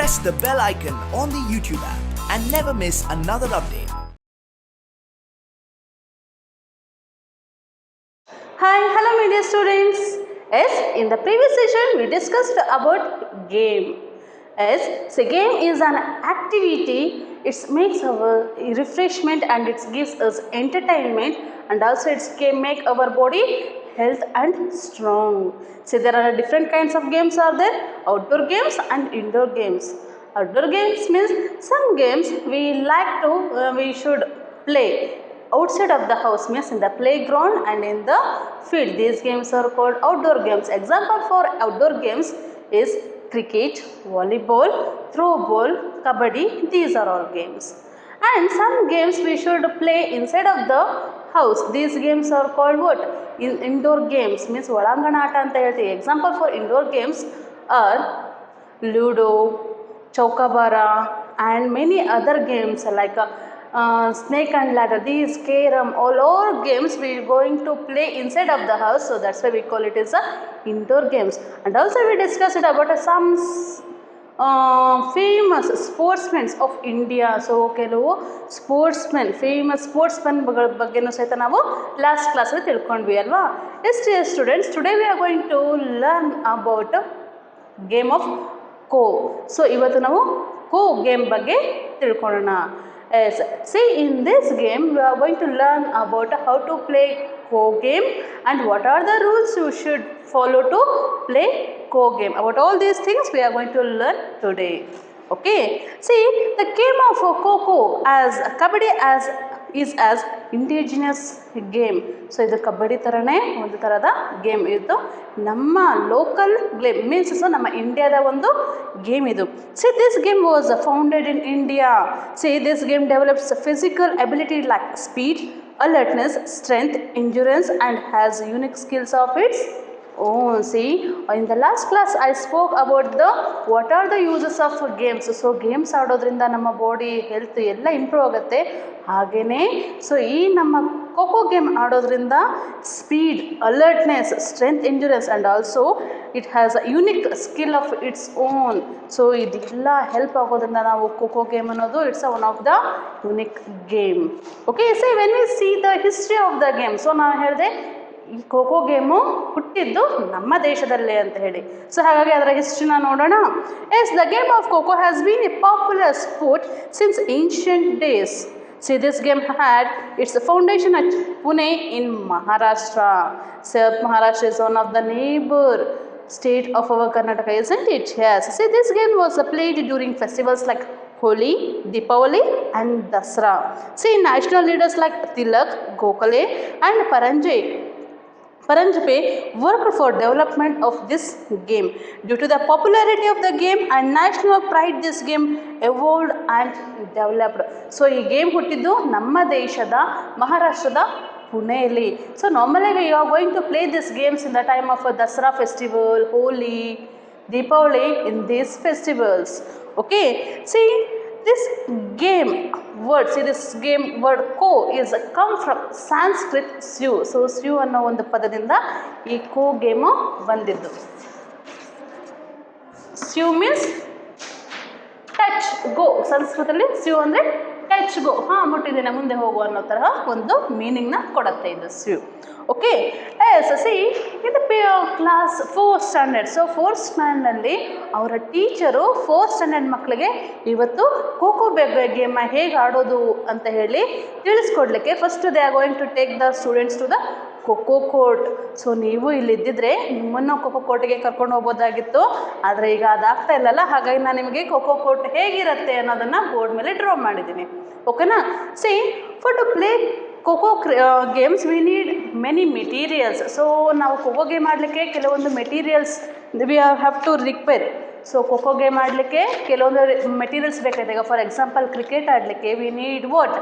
press the bell icon on the YouTube app and never miss another update. Hi, hello media students. Yes, in the previous session we discussed about game. Yes, so game is an activity. It makes our refreshment and it gives us entertainment, and also it can make our body health and strong. So there are different kinds of games are there: outdoor games and indoor games. Outdoor games means some games we should play outside of the house, means in the playground and in the field. These games are called outdoor games. Example for outdoor games is cricket, volleyball, throw ball, kabaddi. These are all games. And some games we should play inside of the house. These games are called what? Indoor games means ಒಳಾಂಗಣ ಆಟ ಅಂತ ಹೇಳ್ತೀವಿ. Example for indoor games are Ludo, Chowkabara and many other games like snake and ladder. These carom, all games we are going to play inside of the house, so that's why we call it as a indoor games. And also we discussed about some famous sportsmen of India. So ಕೆಲವು ಸ್ಪೋರ್ಟ್ಸ್ಮೆನ್, famous ಸ್ಪೋರ್ಟ್ಸ್ಮೆನ್ ಬಗ್ಗೆನೂ ಸಹಿತ ನಾವು last ಕ್ಲಾಸಲ್ಲಿ ತಿಳ್ಕೊಂಡ್ವಿ ಅಲ್ವಾ. Yes students, today we are going to learn about game of kho. So ಇವತ್ತು ನಾವು kho game ಬಗ್ಗೆ ತಿಳ್ಕೊಳ್ಳೋಣ. Yes, see, in this game we are going to learn about how to play Kho game and what are the rules you should follow to play Kho game. About all these things we are going to learn today. Okay, see, the game of Kho as Kabaddi is as indigenous game. So ಇದು ಕಬಡ್ಡಿ ಥರನೇ ಒಂದು ಥರದ game. ಇದು ನಮ್ಮ local game means so ನಮ್ಮ ಇಂಡಿಯಾದ ಒಂದು game ಇದು. See, this game was founded in India. See, this game develops physical ability like speed, alertness, strength, endurance and has unique skills of its own. See, in the last class I spoke about the what are the uses of games. So games ಆಡೋದ್ರಿಂದ ನಮ್ಮ body health ಎಲ್ಲ improve ಆಗುತ್ತೆ. ಹಾಗೆಯೇ so ಈ ನಮ್ಮ kho game ಆಡೋದ್ರಿಂದ speed, alertness, strength, endurance and also it has a unique skill of its own. So ಇದೆಲ್ಲ help ಆಗೋದ್ರಿಂದ ನಾವು ಖೋ ಗೇಮ್ ಅನ್ನೋದು it's one of the unique game. Okay, so when we C the history of the game, so ನಾನು ಹೇಳಿದೆ ಈ kho game ಹುಟ್ಟಿದ್ದು ನಮ್ಮ ದೇಶದಲ್ಲೇ ಅಂತ ಹೇಳಿ. ಸೊ ಹಾಗಾಗಿ ಅದರ ಹಿಸ್ಟ್ರಿನ ನೋಡೋಣ. Yes, the game of kho has been a popular sport since ancient days. See, this game had its foundation at Pune in Maharashtra. So Maharashtra is one of the neighbor state of our Karnataka, isn't it? Yes. See, this game was played during festivals like Holi, Deepavali and Dasra. See, national leaders like Tilak, Gokhale and Paranjpe worked for development of this game. Due to the popularity of the game and national pride, this game evolved and developed. So ಈ game ಹುಟ್ಟಿದ್ದು ನಮ್ಮ ದೇಶದ ಮಹಾರಾಷ್ಟ್ರದ ಪುಣೆಯಲ್ಲಿ. So normally we are going to play this games in the time of Dasara festival, Holi, Deepavali, in these festivals. Okay, see this game word Kho is come from Sanskrit Syu. So Syu ಅನ್ನೋ ಒಂದು ಪದದಿಂದ ಈ kho game ಬಂದಿದ್ದು. Syu means touch ಗೋ. ಸಂಸ್ಕೃತದಲ್ಲಿ ಸ್ಯೂ ಅಂದರೆ touch ಗೋ, ಮುಟ್ಟಿದ್ದೇನೆ ಮುಂದೆ ಹೋಗು ಅನ್ನೋ ತರಹ ಒಂದು ಮೀನಿಂಗ್ನ ಕೊಡುತ್ತೆ ಇದು ಸ್ಯೂ. ಓಕೆ, ಎಸ್, ಸಿ ಇದು class 4th standard. So 4th ಸ್ಟ್ಯಾಂಡರ್ಡ್ನಲ್ಲಿ ಅವರ ಟೀಚರು 4th ಸ್ಟ್ಯಾಂಡರ್ಡ್ ಮಕ್ಕಳಿಗೆ ಇವತ್ತು ಖೋ ಗೇಮ್ನ ಹೇಗೆ ಆಡೋದು ಅಂತ ಹೇಳಿ ತಿಳಿಸ್ಕೊಡ್ಲಿಕ್ಕೆ first they are going to take the students to the kho court. So ನೀವು ಇಲ್ಲಿದ್ದಿದ್ರೆ ನಿಮ್ಮನ್ನು ಖೋ ಕೋರ್ಟ್ಗೆ ಕರ್ಕೊಂಡು ಹೋಗ್ಬೋದಾಗಿತ್ತು, ಆದರೆ ಈಗ ಅದಾಗ್ತಾ ಇಲ್ಲಲ್ಲ. ಹಾಗಾಗಿ ನಾನು ನಿಮಗೆ ಖೋ ಕೋರ್ಟ್ ಹೇಗಿರುತ್ತೆ ಅನ್ನೋದನ್ನು ಬೋರ್ಡ್ ಮೇಲೆ ಡ್ರಾ ಮಾಡಿದ್ದೀನಿ. ಓಕೆನಾ? See, for to play kho games we need many materials. So ನಾವು ಖೋ ಗೇಮ್ ಆಡಲಿಕ್ಕೆ ಕೆಲವೊಂದು materials we have to require. So kho game ಆಡಲಿಕ್ಕೆ ಕೆಲವೊಂದು ಮೆಟೀರಿಯಲ್ಸ್ ಬೇಕಾಗಿದೆ. ಈಗ ಫಾರ್ ಎಕ್ಸಾಂಪಲ್ ಕ್ರಿಕೆಟ್ ಆಡಲಿಕ್ಕೆ we need what?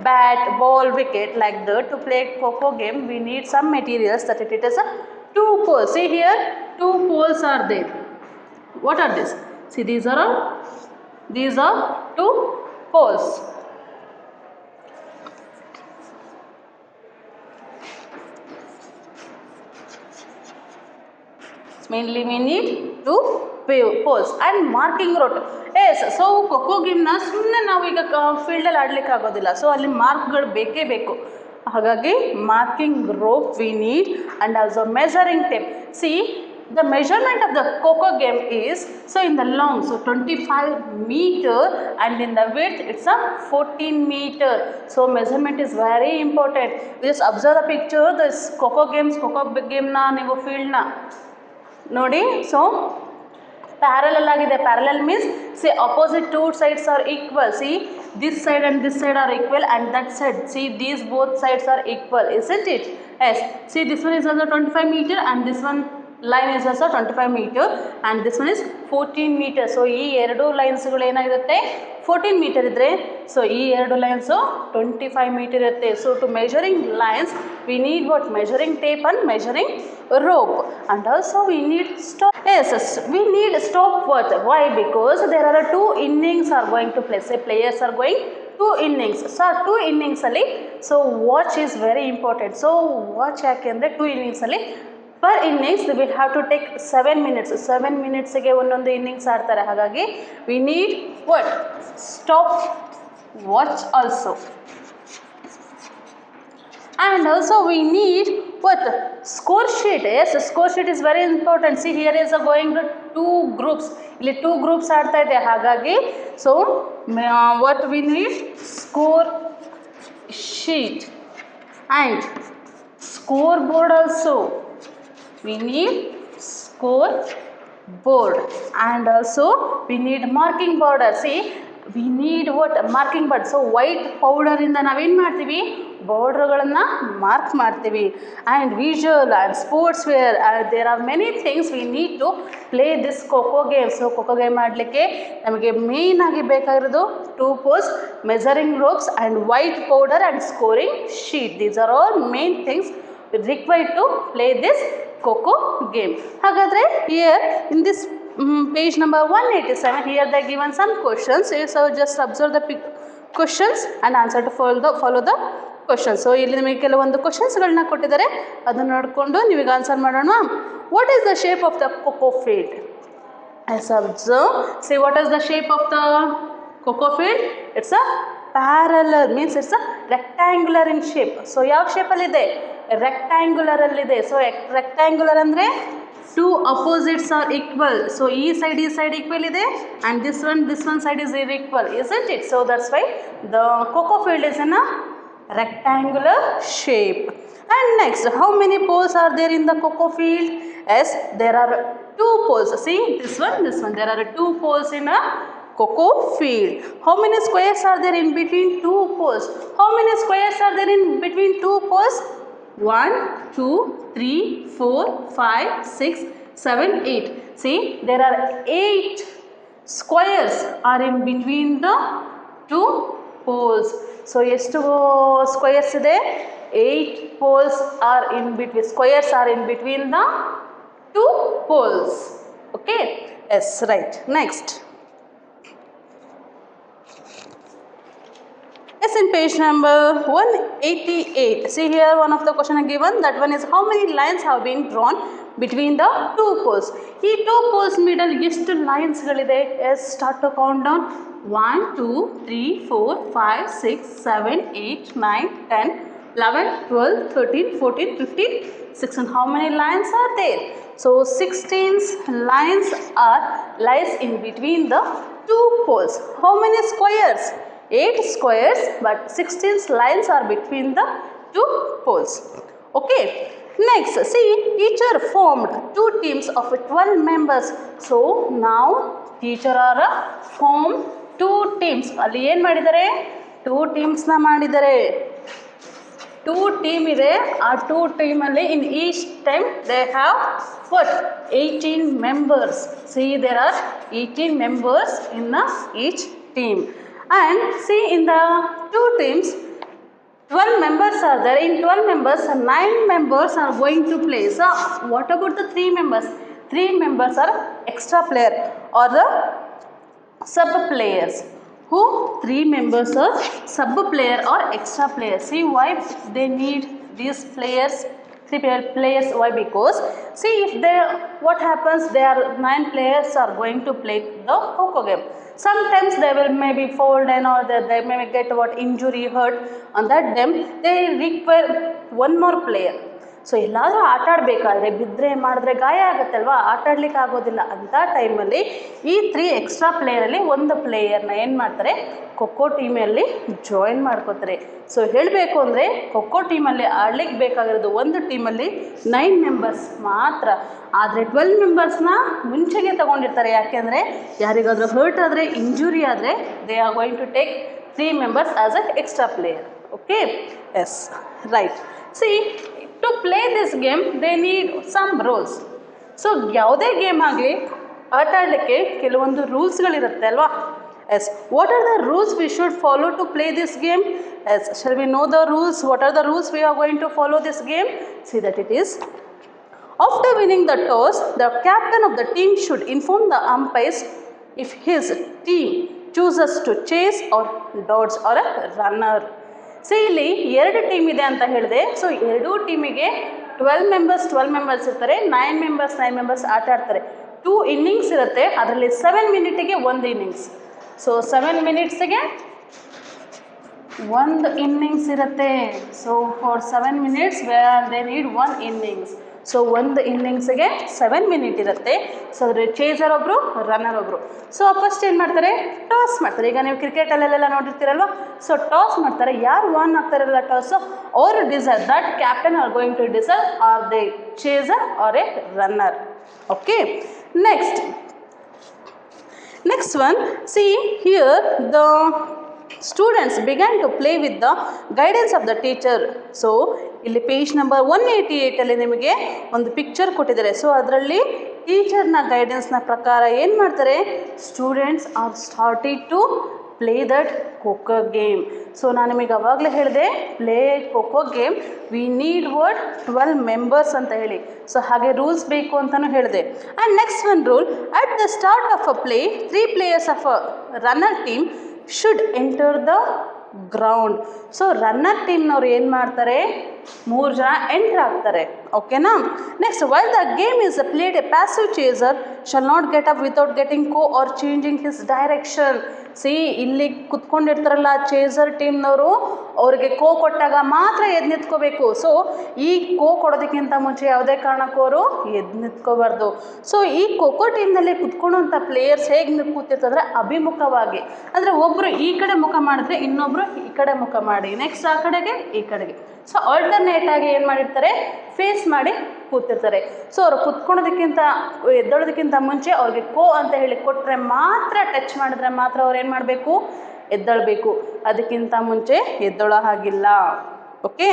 Bat, ball, wicket. Like that to play kho game we need some materials that it is 2 poles. See here, 2 poles are there. What are these? See, these are 2 poles. Mainly we need 2 poles and marking road. Yes, yes so kho kho ಗೇಮ್ನ ಸುಮ್ಮನೆ ನಾವು ಈಗ ಫೀಲ್ಡಲ್ಲಿ ಆಡಲಿಕ್ಕೆ ಆಗೋದಿಲ್ಲ. So ಅಲ್ಲಿ ಮಾರ್ಕ್ಗಳು ಬೇಕೇ ಬೇಕು. ಹಾಗಾಗಿ marking rope we need and also measuring tape. C the measurement of the Coco game is, so in the long, so 25 meter, and in the width it's a 14 meter. So measurement is very important. Just observe the picture, this Coco game na ನೀವು field na ನೋಡಿ. so parallel ಆಗಿದೆ. parallel means say opposite two sides are equal. see this side and this side are equal, and that side, see these both sides are equal, isn't it? Yes. see this one is also 25 meter and this one line is also 25 meter and this one is 14 meter. so ಈ ಎರಡು ಲೈನ್ಸ್ಗಳು ಏನಾಗಿರುತ್ತೆ 14 metre ಇದ್ದರೆ so ಈ ಎರಡು lines 25 metre ಇರುತ್ತೆ. So to measuring lines we need what measuring tape and measuring rope, and also we need stop. Yes, we need stopwatch. Why? Because there are two innings are going to play. Say players are going two innings. So two innings ಅಲ್ಲಿ so watch is very important. so watch ಯಾಕೆಂದರೆ two innings ಅಲ್ಲಿ per innings we have to take 7 minutes. 7 minutesಗೆ ಒಂದೊಂದು innings ಆಡ್ತಾರೆ. ಹಾಗಾಗಿ we need what? stop watch also. And also we need what? score sheet. yes, score sheet is very important. see here is going to two groups. ಇಲ್ಲಿ two groups ಆಡ್ತಾ ಇದೆ. ಹಾಗಾಗಿ so what we need? score sheet and scoreboard also. we need scoreboard and also we need marking border. see we need what? marking board. so white powder ಇಂದ ನಾವೇನು ಮಾಡ್ತೀವಿ? ಬಾರ್ಡರ್ಗಳನ್ನು mark ಮಾಡ್ತೀವಿ. And visual and sports wear, there are many things we need to play this kho-kho game. So kho-kho game ಆಡಲಿಕ್ಕೆ ನಮಗೆ ಮೇಯ್ನಾಗಿ ಬೇಕಾಗಿರೋದು two poles, measuring ropes and white powder and scoring sheet. These are all main things required to play this Coco game. ಹಾಗಾದರೆ here in this page number 187, here they given some questions. So just observe the questions and answer to follow the questions. So ಇಲ್ಲಿ ನಿಮಗೆ ಕೆಲವೊಂದು ಕ್ವಶನ್ಸ್ಗಳನ್ನ ಕೊಟ್ಟಿದ್ದಾರೆ, ಅದನ್ನು ನೋಡಿಕೊಂಡು ನೀವೀಗ answer ಮಾಡೋಣ. What is the shape of the kho-kho field? as observe, say what is the shape of the Coco field? it's a parallel, means it's a rectangular in shape. So ಯಾವ ಶೇಪಲ್ಲಿದೆ? ರೆಕ್ಟ್ಯಾಂಗ್ಯುಲರ್ ಅಲ್ಲಿದೆ. ಸೊ ರೆಕ್ಟ್ಯಾಂಗ್ಯುಲರ್ ಅಂದರೆ two opposites are equal. So ಈ side equal ಇದೆ and this one side is equal, isn't it? so that's why the Coco field is in a rectangular shape. And next, how many poles are there in the Coco field? yes, there are two poles. see this one, there are two poles in a Coco field. how many squares are there in between two poles? how many squares are there in between two poles? 1 2 3 4 5 6 7 8. see there are 8 squares are in between the two poles. so ಎಷ್ಟು squares ಇದೆ? 8 poles are in between, squares are in between the two poles. okay, yes, right. next, yes, in page number 188, see here one of the question given, that one is how many lines have been drawn between the two poles? ಈ two poles middle ಎಷ್ಟು ಲೈನ್ಸ್ಗಳಿದೆ? yes, start to count down. 1 2 3 4 5 6 7 8 9 10 11 12 13 14 15 16. how many lines are there? so 16 lines lies in between the two poles. how many squares? 8 squares, but 16 lines are between the two poles. okay, next, see teacher formed two teams of 12 members. so now teacher are formed two teams. ಅಲ್ಲಿ ಏನು ಮಾಡಿದ್ದಾರೆ? 2 teamsನ ಮಾಡಿದ್ದಾರೆ. 2 team ಇದೆ. ಆ 2 teamಲ್ಲಿ in each time they have what? 18 members. see there are 18 members in each team. and see in the 2 teams 12 members are there. in 12 members 9 members are going to play. so what about the 3 members? 3 members are extra player or the sub players. who? 3 members are sub player or extra player. see why they need these players, 3 players? why? because see if they, what happens, there are 9 players are going to play the Coco game. Sometimes they will maybe fold and or they may get what injury hurt on that them they require one more player. So ಎಲ್ಲಾದರೂ ಆಟ ಆಡಬೇಕಾದ್ರೆ ಬಿದ್ದರೆ ಮಾಡಿದ್ರೆ ಗಾಯ ಆಗುತ್ತಲ್ವಾ, ಆಟ ಆಡ್ಲಿಕ್ಕೆ ಆಗೋದಿಲ್ಲ. ಅಂಥ ಟೈಮಲ್ಲಿ ಈ 3 ಎಕ್ಸ್ಟ್ರಾ ಪ್ಲೇಯರಲ್ಲಿ ಒಂದು ಪ್ಲೇಯರ್ನ ಏನು ಮಾಡ್ತಾರೆ, ಖೋಖೋ ಟೀಮಲ್ಲಿ ಜಾಯಿನ್ ಮಾಡ್ಕೋತಾರೆ. ಸೊ ಹೇಳಬೇಕು ಅಂದರೆ ಖೋಖೋ ಟೀಮಲ್ಲಿ ಆಡ್ಲಿಕ್ಕೆ ಬೇಕಾಗಿರೋದು ಒಂದು ಟೀಮಲ್ಲಿ 9 ಮೆಂಬರ್ಸ್ ಮಾತ್ರ. ಆದರೆ 12 ಮೆಂಬರ್ಸ್ನ ಮುಂಚೆಗೆ ತೊಗೊಂಡಿರ್ತಾರೆ. ಯಾಕೆಂದರೆ ಯಾರಿಗಾದರೂ ಹರ್ಟ್ ಆದರೆ, ಇಂಜುರಿ ಆದರೆ they are going to take 3 members as a extra player. Okay, yes, right. See, to play this game they need some rules. So ಯಾವುದೇ ಗೇಮ್ ಆಗಲಿ ಆಟ ಆಡಲಿಕ್ಕೆ ಕೆಲವೊಂದು ರೂಲ್ಸ್ಗಳಿರುತ್ತೆ ಅಲ್ವಾ. Yes, what are the rules we should follow to play this game? Yes, shall we know the rules? What are the rules we are going to follow this game? See that it is, after winning the toss, the captain of the team should inform the umpires if his team chooses to chase or dodge or a runner. So ಇಲ್ಲಿ 2 team ಇದೆ ಅಂತ ಹೇಳಿದೆ. So ಎರಡೂ ಟೀಮಿಗೆ 12 members ಇರ್ತಾರೆ. 9 members ಆಟ ಆಡ್ತಾರೆ. 2 innings ಇರುತ್ತೆ. ಅದರಲ್ಲಿ 7 ಮಿನಿಟಿಗೆ 1 ಇನ್ನಿಂಗ್ಸ್. ಸೊ 7 ಮಿನಿಟ್ಸಿಗೆ 1 ಇನ್ನಿಂಗ್ಸ್ ಇರುತ್ತೆ. So for 7 minutes they need 1 innings. So 1 ಇನ್ನಿಂಗ್ಸಿಗೆ 7 minute ಇರುತ್ತೆ. ಸೊ ಅದ್ರ ಚೇಸರ್ ಒಬ್ಬರು, ರನ್ನರ್ ಒಬ್ಬರು. ಸೊ ಫಸ್ಟ್ ಏನು ಮಾಡ್ತಾರೆ, ಟಾಸ್ ಮಾಡ್ತಾರೆ. ಈಗ ನೀವು ಕ್ರಿಕೆಟಲ್ಲೆಲ್ಲ ನೋಡಿರ್ತೀರಲ್ವ. ಸೊ ಟಾಸ್ ಮಾಡ್ತಾರೆ. ಯಾರು ವಾನ್ ಆಗ್ತಾರಲ್ಲ ಟಾಸು, ಅವರು decide that captain are going to decide are they chaser or a runner. Okay, next one, see here the students began to play with the guidance of the teacher. So ಇಲ್ಲಿ page number 188 ನಿಮಗೆ ಒಂದು picture ಕೊಟ್ಟಿದ್ದಾರೆ. So ಅದರಲ್ಲಿ ಟೀಚರ್ನ ಗೈಡೆನ್ಸ್ನ ಪ್ರಕಾರ ಏನು ಮಾಡ್ತಾರೆ, students are starting to play that kho kho game. So ನಾನು ನಿಮಗೆ ಅವಾಗಲೇ ಹೇಳಿದೆ, play kho kho game we need 12 members ಅಂತ ಹೇಳಿ. ಸೊ ಹಾಗೆ ರೂಲ್ಸ್ ಬೇಕು ಅಂತಲೂ ಹೇಳಿದೆ. And next one rule, at the start of a play 3 players of a runner team should enter the ground. So runner ಟೀಮ್ನವ್ರು ಏನು ಮಾಡ್ತಾರೆ, 3 ಜನ ಎಂಟರ್ ಆಗ್ತಾರೆ. ಓಕೆನಾ. Next, while the game is played a passive chaser shall not get up without getting kho or changing his direction. See, ಇಲ್ಲಿ ಕುತ್ಕೊಂಡಿರ್ತಾರಲ್ಲ chaser ಟೀಮ್ನವರು, ಅವ್ರಿಗೆ ಕೋ ಕೊಟ್ಟಾಗ ಮಾತ್ರ ಎದ್ದು ನಿಂತ್ಕೋಬೇಕು. ಸೊ ಈ ಕೋ ಕೊಡೋದಕ್ಕಿಂತ ಮುಂಚೆ ಯಾವುದೇ ಕಾರಣಕ್ಕೂ ಅವರು ಎದ್ದು ನಿಂತ್ಕೋಬಾರ್ದು. ಸೊ ಈ ಖೋಖೋ ಟೀಮ್ನಲ್ಲಿ ಕುತ್ಕೊಳ್ಳುವಂಥ ಪ್ಲೇಯರ್ಸ್ ಹೇಗೆ ಕೂತಿರ್ತಂದರೆ ಅಭಿಮುಖವಾಗಿ, ಅಂದರೆ ಒಬ್ಬರು ಈ ಕಡೆ ಮುಖ ಮಾಡಿದ್ರೆ ಇನ್ನೊಬ್ಬರು ಈ ಕಡೆ ಮುಖ ಮಾಡಿ, ನೆಕ್ಸ್ಟ್ ಆ ಕಡೆಗೆ ಈ ಕಡೆಗೆ. ಸೊ ಆಲ್ಟರ್ನೇಟ್ ಆಗಿ ಏನು ಮಾಡಿರ್ತಾರೆ, ಫೇಸ್ ಮಾಡಿ ಕೂತಿರ್ತಾರೆ. ಸೊ ಅವ್ರು ಕುತ್ಕೊಳ್ಳೋದಕ್ಕಿಂತ ಎದ್ದೊಳೋದಕ್ಕಿಂತ ಮುಂಚೆ ಅವ್ರಿಗೆ ಕೋ ಅಂತ ಹೇಳಿ ಕೊಟ್ಟರೆ ಮಾತ್ರ, ಟಚ್ ಮಾಡಿದ್ರೆ ಮಾತ್ರ ಅವ್ರು ಏನು ಮಾಡಬೇಕು, ಎದ್ದೊಳ್ಬೇಕು. ಅದಕ್ಕಿಂತ ಮುಂಚೆ ಎದ್ದೊಳೋ ಹಾಗಿಲ್ಲ. Okay.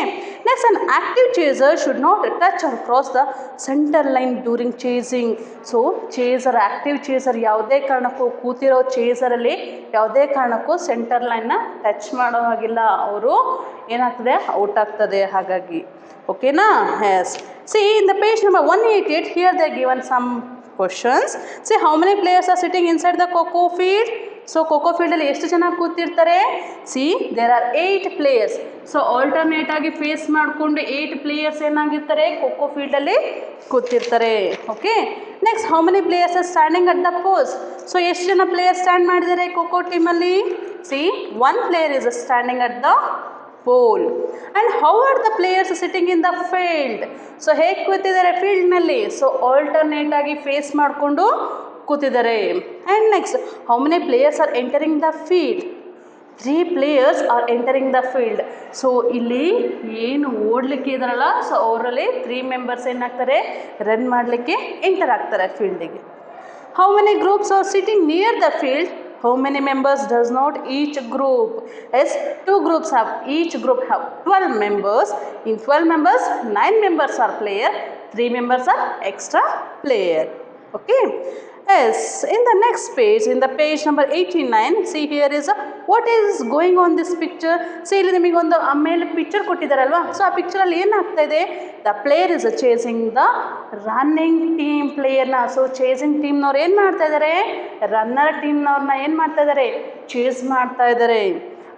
Next, an active chaser should not touch or cross the centre line during chasing. So chaser, active chaser ಯಾವುದೇ ಕಾರಣಕ್ಕೂ ಕೂತಿರೋ ಚೇಸರಲ್ಲಿ ಯಾವುದೇ ಕಾರಣಕ್ಕೂ ಸೆಂಟರ್ ಲೈನ್ನ ಟಚ್ ಮಾಡೋ ಹಾಗಿಲ್ಲ. ಅವರು ಏನಾಗ್ತದೆ, ಔಟ್ ಆಗ್ತದೆ. ಹಾಗಾಗಿ ಓಕೆನಾ. Yes, see in the page number 188 here they given some questions. See how many players are sitting inside the kho-kho field? So kho-kho ಫೀಲ್ಡಲ್ಲಿ ಎಷ್ಟು ಜನ ಕೂತಿರ್ತಾರೆ? See there are 8 players. So alternate ಆಗಿ ಫೇಸ್ ಮಾಡಿಕೊಂಡು 8 ಪ್ಲೇಯರ್ಸ್ ಏನಾಗಿರ್ತಾರೆ, ಖೋಖೋ ಫೀಲ್ಡಲ್ಲಿ ಕೂತಿರ್ತಾರೆ. Okay. Next, how many players are standing at the post? So ಎಷ್ಟು ಜನ ಪ್ಲೇಯರ್ಸ್ ಸ್ಟ್ಯಾಂಡ್ ಮಾಡಿದ್ದಾರೆ ಖೋಖೋ ಟೀಮಲ್ಲಿ? See 1 player is standing at the pole. And how are the players sitting in the field? So ಹೇಗೆ ಕೂತಿದ್ದಾರೆ ಫೀಲ್ಡ್ನಲ್ಲಿ? ಸೊ ಆಲ್ಟರ್ನೇಟ್ ಆಗಿ face ಮಾಡಿಕೊಂಡು ಕೂತಿದ್ದಾರೆ. And next, how many players are entering the field? 3 players are entering the field. So ಇಲ್ಲಿ ಏನು ಓಡಲಿಕ್ಕೆ ಇದಾರಲ್ಲ, so ಅವರಲ್ಲಿ 3 ಮೆಂಬರ್ಸ್ ಏನಾಗ್ತಾರೆ, ರನ್ ಮಾಡಲಿಕ್ಕೆ ಎಂಟರ್ ಆಗ್ತಾರೆ ಫೀಲ್ಡಿಗೆ. How many groups are sitting near the field? How many members does not each group? Yes, 2 groups have, each group have 12 members. In 12 members, 9 members are player, 3 members are extra player. Okay. Yes, in the next page, in the page number 89, see here is what is going on this picture. See ಇಲ್ಲಿ ನಿಮಗೆ ಒಂದು ಆಮೇಲೆ picture ಕೊಟ್ಟಿದ್ದಾರಲ್ವಾ. So ಆ ಪಿಕ್ಚರಲ್ಲಿ ಏನಾಗ್ತಾ ಇದೆ, the player is chasing the running team ಪ್ಲೇಯರ್ನ. So chasing ಟೀಮ್ನವ್ರು ಏನು ಮಾಡ್ತಾ ಇದ್ದಾರೆ, ರನ್ನರ್ ಟೀಮ್ನವ್ರನ್ನ ಏನು ಮಾಡ್ತಾ ಇದ್ದಾರೆ, ಚೇಸ್ ಮಾಡ್ತಾ ಇದ್ದಾರೆ.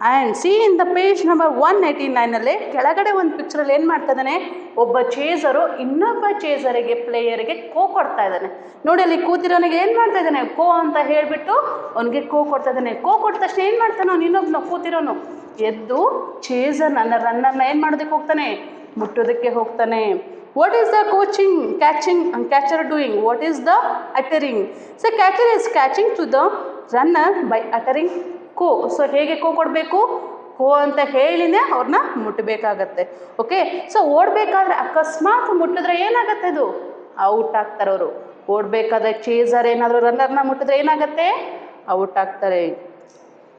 And C in the page number 189 ಕೆಳಗಡೆ ಒಂದು ಪಿಕ್ಚರಲ್ಲಿ ಏನು ಮಾಡ್ತಾ ಇದ್ದಾನೆ, ಒಬ್ಬ ಚೇಸರು ಇನ್ನೊಬ್ಬ ಚೇಸರಿಗೆ ಪ್ಲೇಯರಿಗೆ ಕೊಡ್ತಾ ಇದ್ದಾನೆ. ನೋಡಿ ಅಲ್ಲಿ ಕೂತಿರೋನಿಗೆ ಏನು ಮಾಡ್ತಾ ಇದ್ದಾನೆ, ಅಂತ ಹೇಳಿಬಿಟ್ಟು ಅವನಿಗೆ ಕೊಡ್ತಾ ಇದ್ದಾನೆ. ಕೊಟ್ಟ ತಕ್ಷಣ ಏನು ಮಾಡ್ತಾನೋ ಇನ್ನೊಬ್ಬನು ಕೂತಿರೋನು ಎದ್ದು ಚೇಸರ್ ರನ್ನರ್ನ ಏನು ಮಾಡೋದಕ್ಕೆ ಹೋಗ್ತಾನೆ, ಮುಟ್ಟೋದಕ್ಕೆ ಹೋಗ್ತಾನೆ. What is the catcher doing? What is the uttering? So catcher is catching to the runner by uttering kho. So ಹೇಗೆ ಕೊಡಬೇಕು, ಅಂತ ಹೇಳಿನೇ ಅವ್ರನ್ನ ಮುಟ್ಟಬೇಕಾಗತ್ತೆ. ಓಕೆ, ಸೊ ಓಡಬೇಕಾದ್ರೆ ಅಕಸ್ಮಾತ್ ಮುಟ್ಟಿದ್ರೆ ಏನಾಗತ್ತೆ, ಅದು ಔಟ್ ಆಗ್ತಾರೆ ಅವರು. ಓಡಬೇಕಾದ್ರೆ ಚೇಸರ್ ಏನಾದರೂ ರನ್ನರ್ನ ಮುಟ್ಟಿದ್ರೆ ಏನಾಗುತ್ತೆ, ಔಟ್ ಆಗ್ತಾರೆ.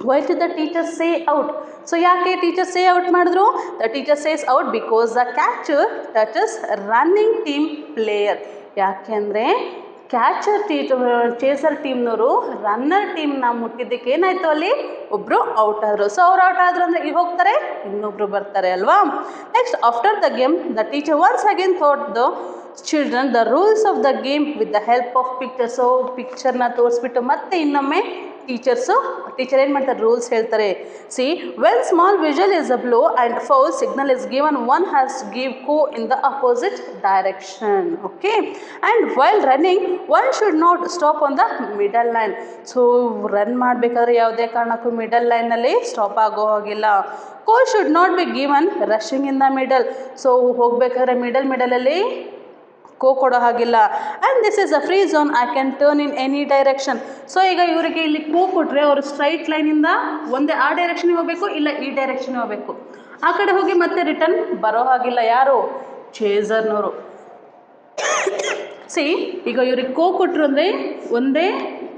Why did the teacher say out? So ಯಾಕೆ ಟೀಚರ್ ಸೇ ಔಟ್ ಮಾಡಿದ್ರು? The teacher says out because the catcher touches running team player. ಯಾಕೆಂದರೆ ಚೇಸರ್ ಟೀಮ್ನವರು ರನ್ನರ್ ಟೀಮ್ನ ಮುಟ್ಟಿದ್ದಕ್ಕೆ ಏನಾಯಿತು, ಅಲ್ಲಿ ಒಬ್ಬರು ಔಟ್ ಆದರು. ಸೊ ಅವ್ರು ಔಟ್ ಆದ್ರು ಅಂದರೆ ಈಗ ಹೋಗ್ತಾರೆ, ಇನ್ನೊಬ್ರು ಬರ್ತಾರೆ ಅಲ್ವಾ. Next after the game the teacher once again thought the children the rules of the game with the help of picture. So ಪಿಕ್ಚರ್ನ ತೋರಿಸ್ಬಿಟ್ಟು ಮತ್ತೆ ಇನ್ನೊಮ್ಮೆ ಟೀಚರ್ ಏನು ಮಾಡ್ತಾರೆ, ರೂಲ್ಸ್ ಹೇಳ್ತಾರೆ. See when small visual is a blow and foul signal is given, one has give kho in the opposite direction. Okay, and while running one should not stop on the middle line. So run ಮಾಡಬೇಕಾದ್ರೆ ಯಾವುದೇ ಕಾರಣಕ್ಕೂ middle ಲೈನಲ್ಲಿ stop ಆಗೋ ಹಾಗಿಲ್ಲ. Kho should not be given rushing in the middle. So ಹೋಗಬೇಕಾದ್ರೆ ಮಿಡಲಲ್ಲಿ ಕೊಡೋ ಹಾಗಿಲ್ಲ. And this is a free zone, I can turn in any direction. So ಈಗ ಇವರಿಗೆ ಇಲ್ಲಿ ಕೊಟ್ಟರೆ ಅವರು ಸ್ಟ್ರೈಟ್ ಲೈನಿಂದ ಒಂದೇ ಆ ಡೈರೆಕ್ಷನ್ಗೆ ಹೋಗಬೇಕು, ಇಲ್ಲ ಈ ಡೈರೆಕ್ಷನ್ಗೆ ಹೋಗಬೇಕು. ಆ ಕಡೆ ಹೋಗಿ ಮತ್ತೆ ರಿಟರ್ನ್ ಬರೋ ಹಾಗಿಲ್ಲ. ಯಾರು? ಚೇಸರ್ನವರು. ಸಿ ಈಗ ಇವ್ರಿಗೆ ಕೊಟ್ಟರು ಅಂದರೆ ಒಂದೇ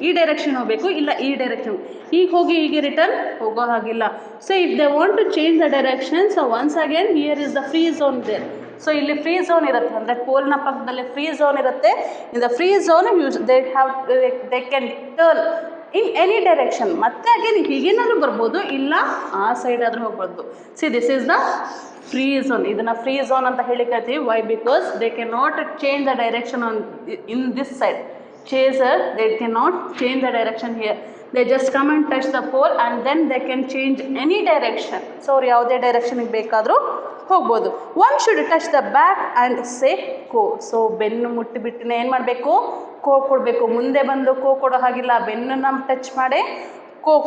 ಈ ಡೈರೆಕ್ಷನ್ ಹೋಗಬೇಕು, ಇಲ್ಲ ಈ ಡೈರೆಕ್ಷನ್. ಈಗ ಹೋಗಿ ಹೀಗೆ ರಿಟರ್ನ್ ಹೋಗೋ ಹಾಗಿಲ್ಲ. So if they want to change the direction, so once again here is the free zone there. So ಇಲ್ಲಿ ಫ್ರೀ ಝೋನ್ ಇರುತ್ತೆ, ಅಂದರೆ ಪೋಲ್ನ ಪಕ್ಕದಲ್ಲಿ ಫ್ರೀ ಝೋನ್ ಇರುತ್ತೆ. In the free zone they can turn in any direction. ಮತ್ತೆ again ಹೀಗೇನಾದರೂ ಬರ್ಬೋದು, ಇಲ್ಲ ಆ ಸೈಡ್ ಆದರೂ ಹೋಗ್ಬೋದು. See this is the free zone. ಇದನ್ನು ಫ್ರೀ ಝೋನ್ ಅಂತ ಹೇಳಿ ಕರಿತೀವಿ. Why? Because they can not change the direction on in this side. Chaser, they cannot change the direction here. They just come and touch the pole and then they can change any direction. So ಅವ್ರು ಯಾವುದೇ ಡೈರೆಕ್ಷನ್ಗೆ ಬೇಕಾದರೂ ಹೋಗ್ಬೋದು. One should touch the back and say kho. So ಬೆನ್ನು ಮುಟ್ಟಿಬಿಟ್ಟಿನ ಏನು ಮಾಡಬೇಕು, ಕೊಡಬೇಕು. ಮುಂದೆ ಬಂದು ಕೊಡೋ ಹಾಗಿಲ್ಲ, ಬೆನ್ನನ್ನು ಟಚ್ ಮಾಡಿ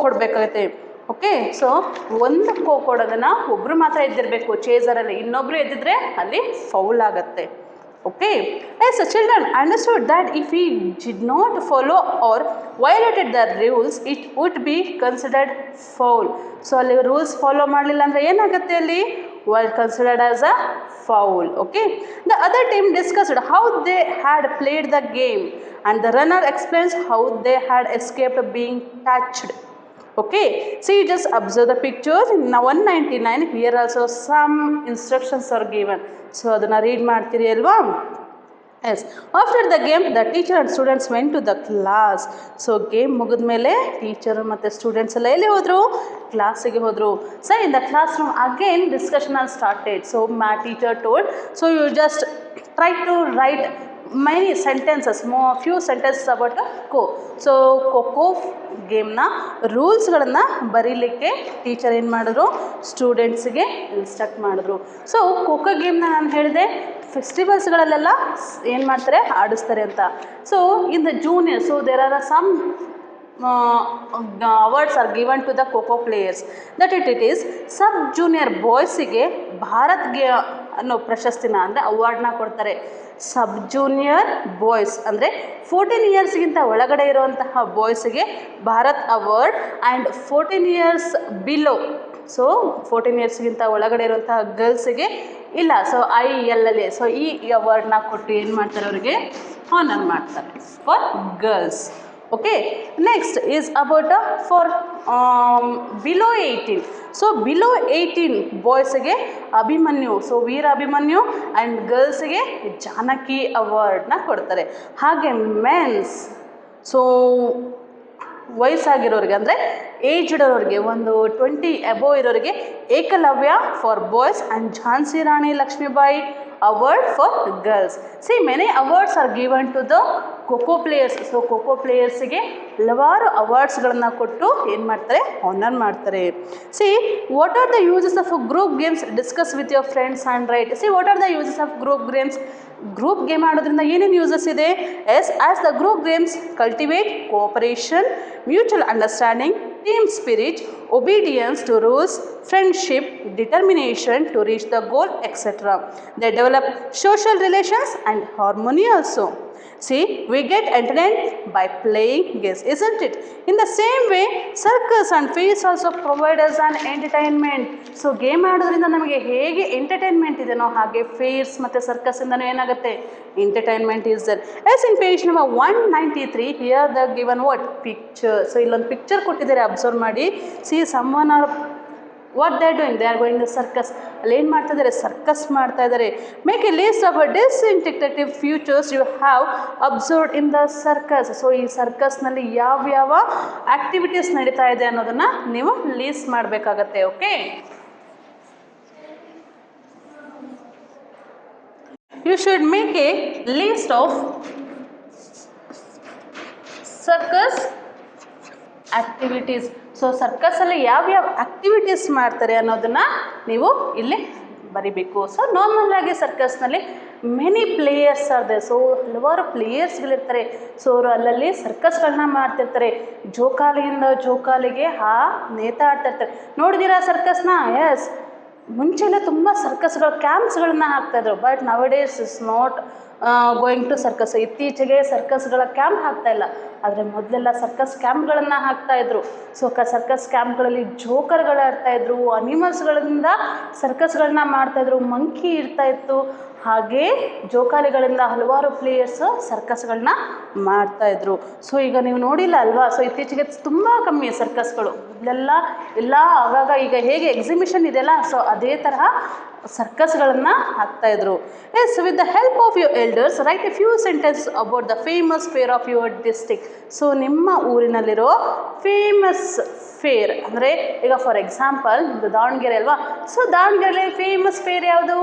ಕೊಡಬೇಕಾಗುತ್ತೆ. ಓಕೆ, ಸೊ ಒಂದು ಕೊಡೋದನ್ನು ಒಬ್ಬರು ಮಾತ್ರ ಎದ್ದಿರಬೇಕು ಚೇಸರಲ್ಲಿ, ಇನ್ನೊಬ್ಬರು ಎದ್ದಿದ್ರೆ ಅಲ್ಲಿ ಫೌಲ್ ಆಗುತ್ತೆ. Okay, as the children understood that if he did not follow or violated the rules, it would be considered foul. So ಅಲ್ಲಿ ರೂಲ್ಸ್ ಫಾಲೋ ಮಾಡಲಿಲ್ಲ ಅಂದರೆ ಏನಾಗುತ್ತೆ, ಅಲ್ಲಿ considered as a foul. Okay, the other team discussed how they had played the game and the runner explains how they had escaped being touched. Okay, so you just observe the pictures in 199. Here also some instructions are given. So adana read ಮಾಡ್ತೀರಿ ಅಲ್ವಾ? Yes. After the game, the teacher and students went to the class. So game ಮುಗಿದ ಮೇಲೆ teacher ಮತ್ತು students ಎಲ್ಲ ಎಲ್ಲಿ ಹೋದರು, ಕ್ಲಾಸಿಗೆ ಹೋದರು. So in the classroom again discussion has started. So my teacher told, so you just try to write many sentences, few sentences about kho. So kho ಗೇಮ್ನ ರೂಲ್ಸ್ಗಳನ್ನು ಬರೀಲಿಕ್ಕೆ ಟೀಚರ್ ಏನು ಮಾಡಿದ್ರು, ಸ್ಟೂಡೆಂಟ್ಸ್ಗೆ ಇನ್ಸ್ಟ್ರಕ್ಟ್ ಮಾಡಿದ್ರು. ಸೊ ಖೋ ಗೇಮ್ನ ನಾನು ಹೇಳಿದೆ ಫೆಸ್ಟಿವಲ್ಸ್ಗಳಲ್ಲೆಲ್ಲ ಏನು ಮಾಡ್ತಾರೆ, ಆಡಿಸ್ತಾರೆ ಅಂತ. So in the junior, so there are some awards are given to the Kho players. That it is sub junior boysಗೆ ಭಾರತ್ ಅನ್ನೋ ಪ್ರಶಸ್ತಿನ ಅಂದರೆ ಅವಾರ್ಡ್ನ ಕೊಡ್ತಾರೆ. ಸಬ್ ಜೂನಿಯರ್ ಬಾಯ್ಸ್ ಅಂದರೆ 14 ಇಯರ್ಸ್ಗಿಂತ ಒಳಗಡೆ ಇರುವಂತಹ ಬಾಯ್ಸ್ಗೆ Bharat award and 14 years below, so 14 ಇಯರ್ಸ್ಗಿಂತ ಒಳಗಡೆ ಇರುವಂತಹ ಗರ್ಲ್ಸಿಗೆ ಇಲ್ಲ. ಸೊ ILLA, ಸೊ ಈ ಅವಾರ್ಡ್ನ ಕೊಟ್ಟು ಏನು ಮಾಡ್ತಾರೆ, ಅವರಿಗೆ ಹಾನರ್ ಮಾಡ್ತಾರೆ for girls. Okay, next is about for below 18. So below 18 boysಗೆ ಅಭಿಮನ್ಯು, ಸೊ ವೀರ ಅಭಿಮನ್ಯು, ಆ್ಯಂಡ್ ಗರ್ಲ್ಸ್ಗೆ ಜಾನಕಿ ಅವಾರ್ಡ್ನ ಕೊಡ್ತಾರೆ. ಹಾಗೆ ಮೆನ್ಸ್, ಸೊ ವಯಸ್ಸಾಗಿರೋರಿಗೆ ಅಂದರೆ ಏಜ್ಡ್ ಅವ್ರಿಗೆ, ಒಂದು 20 ಅಬೋವ್ ಇರೋರಿಗೆ Eklavya for boys and Jhansi Rani Lakshmibai award for girls. See, many awards are given to the kho kho players. So kho kho ಪ್ಲೇಯರ್ಸಿಗೆ ಹಲವಾರು ಅವಾರ್ಡ್ಸ್ಗಳನ್ನು ಕೊಟ್ಟು ಏನು ಮಾಡ್ತಾರೆ, ಆನರ್ ಮಾಡ್ತಾರೆ. See what are the uses of group games, discuss with your friends and write. See what are the uses of group games. Group game ಆಡೋದ್ರಿಂದ ಏನೇನು uses ಇದೆ? As the group games cultivate cooperation, mutual understanding, team spirit, obedience to rules, friendship, determination to reach the goal, etc. They develop social relations and harmony also. See, we get entertained by playing games, isn't it? In the same way, circus and fairs also provide us an entertainment. So game ಆಡೋದ್ರಿಂದ ನಮಗೆ ಹೇಗೆ entertainment ಇದೆನೋ ಹಾಗೆ fairs ಮತ್ತು ಸರ್ಕಸ್ಸಿಂದನೂ ಏನಾಗುತ್ತೆ, entertainment is there. Yes in page number 193 here the given what picture. So ಇಲ್ಲೊಂದು picture ಕೊಟ್ಟಿದ್ದಾರೆ, observe ಮಾಡಿ. See someone are what they are doing, they are going the circus. ಅಲ್ಲಿ ಏನು ಮಾಡ್ತಾ ಇದ್ದಾರೆ, ಸರ್ಕಸ್ ಮಾಡ್ತಾ ಇದ್ದಾರೆ. Make a list of disintegrative futures you have observed in the circus. So ಈ ಸರ್ಕಸ್ನಲ್ಲಿ ಯಾವ್ಯಾವ ಆ್ಯಕ್ಟಿವಿಟೀಸ್ ನಡೀತಾ ಇದೆ ಅನ್ನೋದನ್ನು ನೀವು ಲೀಸ್ಟ್ ಮಾಡಬೇಕಾಗತ್ತೆ. Okay, you should make a list of circus activities. So ಸರ್ಕಸಲ್ಲಿ ಯಾವ್ಯಾವ ಆ್ಯಕ್ಟಿವಿಟೀಸ್ ಮಾಡ್ತಾರೆ ಅನ್ನೋದನ್ನು ನೀವು ಇಲ್ಲಿ ಬರಿಬೇಕು. ಸೊ ನಾರ್ಮಲ್ ಆಗಿ ಸರ್ಕಸ್ನಲ್ಲಿ ಮೆನಿ ಪ್ಲೇಯರ್ಸ್ ಆರ್ ಸೊ ಹಲವಾರು ಪ್ಲೇಯರ್ಸ್ಗಳಿರ್ತಾರೆ. ಸೊ ಅವರು ಅಲ್ಲಲ್ಲಿ ಸರ್ಕಸ್ಗಳನ್ನ ಮಾಡ್ತಿರ್ತಾರೆ. ಜೋಕಾಲಿಯಿಂದ ಜೋಕಾಲಿಗೆ ನೇತಾಡ್ತಾ ಇರ್ತಾರೆ. ನೋಡಿದ್ದೀರಾ ಸರ್ಕಸ್ನ? ಎಸ್, ಮುಂಚೆಲ್ಲ ತುಂಬ ಸರ್ಕಸ್ಗಳು ಕ್ಯಾಂಪ್ಸ್ಗಳನ್ನ ಹಾಕ್ತಾಯಿದ್ರು. But now days is not going to circus. ಇತ್ತೀಚೆಗೆ ಸರ್ಕಸ್ಗಳ ಕ್ಯಾಂಪ್ ಹಾಕ್ತಾ ಇಲ್ಲ, ಆದರೆ ಮೊದಲೆಲ್ಲ ಸರ್ಕಸ್ ಕ್ಯಾಂಪ್ಗಳನ್ನು ಹಾಕ್ತಾಯಿದ್ರು. ಸೊ ಸರ್ಕಸ್ ಕ್ಯಾಂಪ್ಗಳಲ್ಲಿ ಜೋಕರ್ಗಳು ಆಡ್ತಾಯಿದ್ರು, ಅನಿಮಲ್ಸ್ಗಳಿಂದ ಸರ್ಕಸ್ಗಳನ್ನ ಮಾಡ್ತಾಯಿದ್ರು, ಮಂಕಿ ಇರ್ತಾಯಿತ್ತು, ಹಾಗೆ ಜೋಕಾಲಿಗಳಿಂದ ಹಲವಾರು ಪ್ಲೇಯರ್ಸು ಸರ್ಕಸ್ಗಳನ್ನ ಮಾಡ್ತಾಯಿದ್ರು. ಸೊ ಈಗ ನೀವು ನೋಡಿಲ್ಲ ಅಲ್ವಾ? ಸೊ ಇತ್ತೀಚೆಗೆ ತುಂಬ ಕಮ್ಮಿ ಸರ್ಕಸ್ಗಳು. ಎಲ್ಲ ಆವಾಗ ಈಗ ಹೇಗೆ ಎಕ್ಸಿಬಿಷನ್ ಇದೆಯಲ್ಲ, ಸೊ ಅದೇ ತರಹ ಸರ್ಕಸ್ಗಳನ್ನು ಹಾಕ್ತಾಯಿದ್ರು. Yes, with the help of your elders write a few sentence about the famous fair of your district. So ನಿಮ್ಮ ಊರಿನಲ್ಲಿರೋ ಫೇಮಸ್ ಫೇರ್ ಅಂದರೆ, ಈಗ ಫಾರ್ ಎಕ್ಸಾಂಪಲ್ ಇದು ದಾವಣಗೆರೆ ಅಲ್ವಾ? ಸೊ ದಾವಣಗೆರೆಯಲ್ಲಿ ಫೇಮಸ್ ಫೇರ್ ಯಾವುದು?